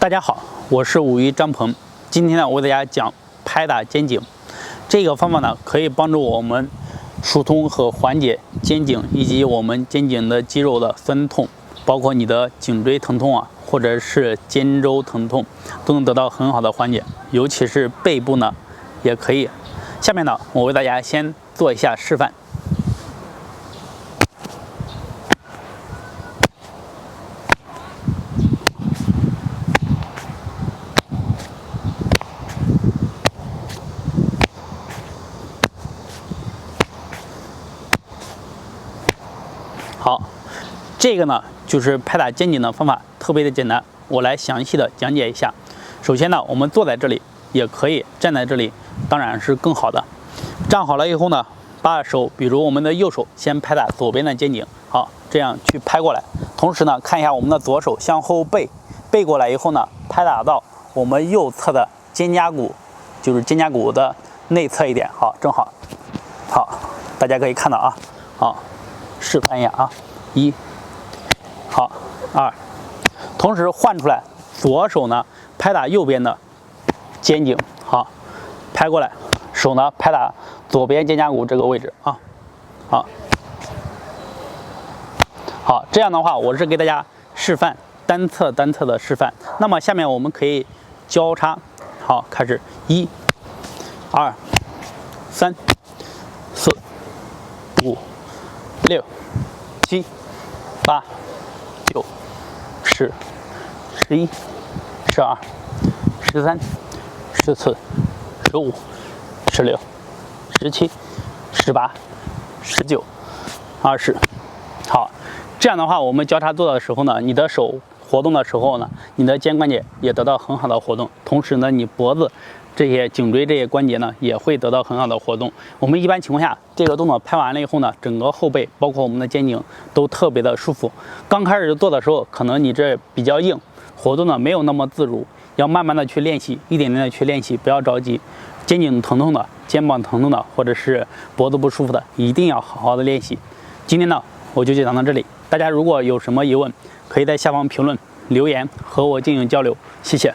大家好，我是武艺张鹏。今天呢，我给大家讲拍打肩颈这个方法呢，可以帮助我们疏通和缓解肩颈以及我们肩颈的肌肉的酸痛，包括你的颈椎疼痛啊，或者是肩周疼痛，都能得到很好的缓解。尤其是背部呢，也可以。下面呢，我为大家先做一下示范。好，这个呢就是拍打肩颈的方法，特别的简单。我来详细的讲解一下。首先呢，我们坐在这里，也可以站在这里，当然是更好的。站好了以后呢，把手，比如我们的右手，先拍打左边的肩颈，好，这样去拍过来。同时呢，看一下我们的左手向后背过来以后呢，拍打到我们右侧的肩胛骨，就是肩胛骨的内侧一点，好，正好。好，大家可以看到啊，好。示范一下啊，一，好，二，同时换出来，左手呢拍打右边的肩颈，好，拍过来，手呢拍打左边肩胛骨这个位置啊，好，好，这样的话我是给大家示范单侧的示范。那么下面我们可以交叉，好，开始，一、二、三、4、5、6、7、8、9、10、11、12、13、14、15、16、17、18、19、20。好，这样的话，我们交叉做的时候呢，你的手活动的时候呢，你的肩关节也得到很好的活动，同时呢，你脖子这些颈椎这些关节呢，也会得到很好的活动。我们一般情况下，这个动作拍完了以后呢，整个后背包括我们的肩颈都特别的舒服。刚开始做的时候，可能你这比较硬，活动呢没有那么自如，要慢慢的去练习，一点点的去练习，不要着急。肩颈疼痛的、肩膀疼痛的，或者是脖子不舒服的，一定要好好的练习。今天呢，我就讲到这里。大家如果有什么疑问，可以在下方评论留言和我进行交流。谢谢。